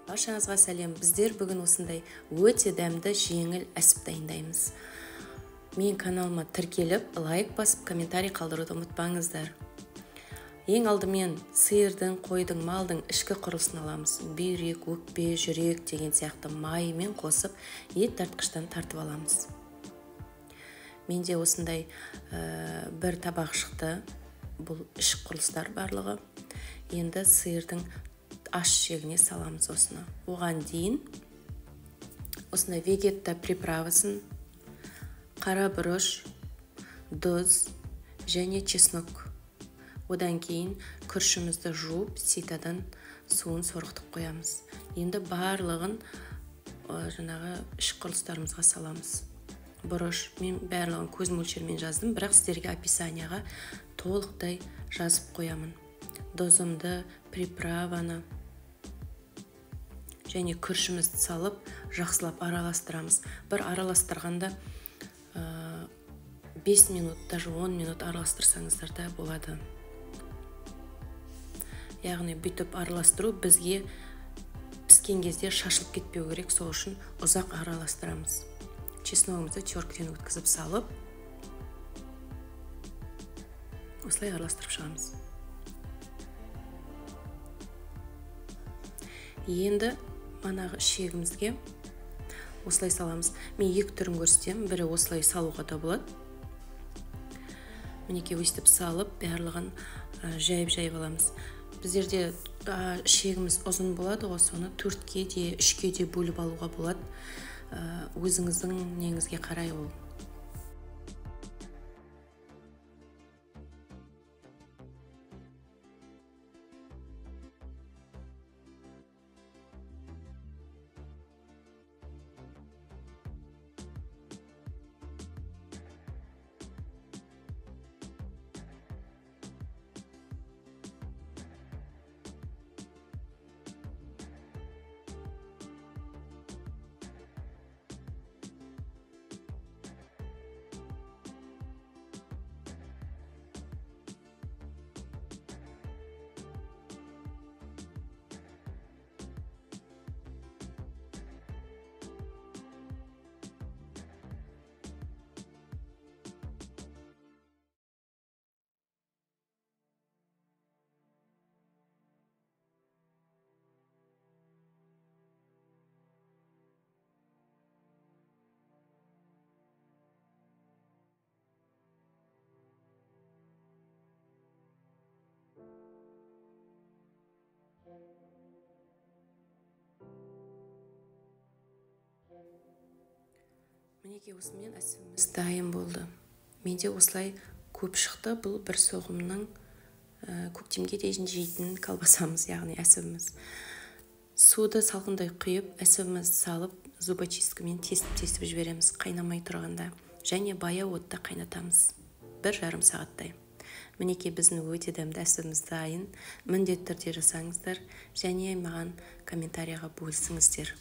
Баршаңызға сәлем. Біздер бүгін осындай өте дәмді, жеңіл әсіп дайындаймыз. Мен каналыма тіркеліп, лайк басып, комментарий қалдыруды ұмытпаңыздар. Ең алдымен сиырдың, қойдың, малдың ішкі құрылысын аламыз. Бүйрек, өкпе, жүрек деген сияқты майымен қосып, ет тартқыштан тартып аламыз. Менде осындай бір табақ шықты. Бұл ішкі құрылыстар барлығы. Енді сиырдың аш жегіне саламыз осыны. Оған дейін осындай вегетта приправасын, қара бұрыш, тұз және чеснок. Одан кейін күрішімізді жуып, ситадан суын сорғытып қоямыз. Енді барлығын ішкі құрылыстарымызға саламыз. Бұрыш, мен барлығын көз мөлшермен жаздым, бірақ сіздерге описанияға толықтай жазып қоямын. Тұзымды, приправаны және күрішімізді салып, жақсылап араластырамыз. Бір араластырғанда 5 минут, даже 10 минут араластырсаңыздар да болады. Яғни бүйтіп араластыру бізге піскен кезде шашылып кетпеу керек, сол үшін ұзақ араластырамыз. Чесногымызды теркіден өткізіп салып, осылай араластырып шығамыз. Енді манағы шегімізге осылай саламыз. Мен екі түрін көрсетемін. Бірі осылай салуға да болады. Мінекей өстіп салып, барлығын жайып аламыз. Біздерде шегіміз ұзын болады, соны 4-ке де, 3-ке де бөліп алуға болады. Өзіңіздің неңізге қарай ол. Мінекей осымен әсіміз дайын болды. Менде осылай көп шықты. Бұл бір соғымның көктемге дейін жейтін колбасамыз, яғни әсіміз. Суды салқындай құйып, әсімізді салып, зубочисткамен тесіп жібереміз қайнамай тұрғанда. Және баяу отта қайнатамыз. 1,5 сағаттай. Мінекей біздің өте дәмді әсіміз дайын. Міндетті түрде жасаңыздар және маған комментарияға бөлісіңіздер.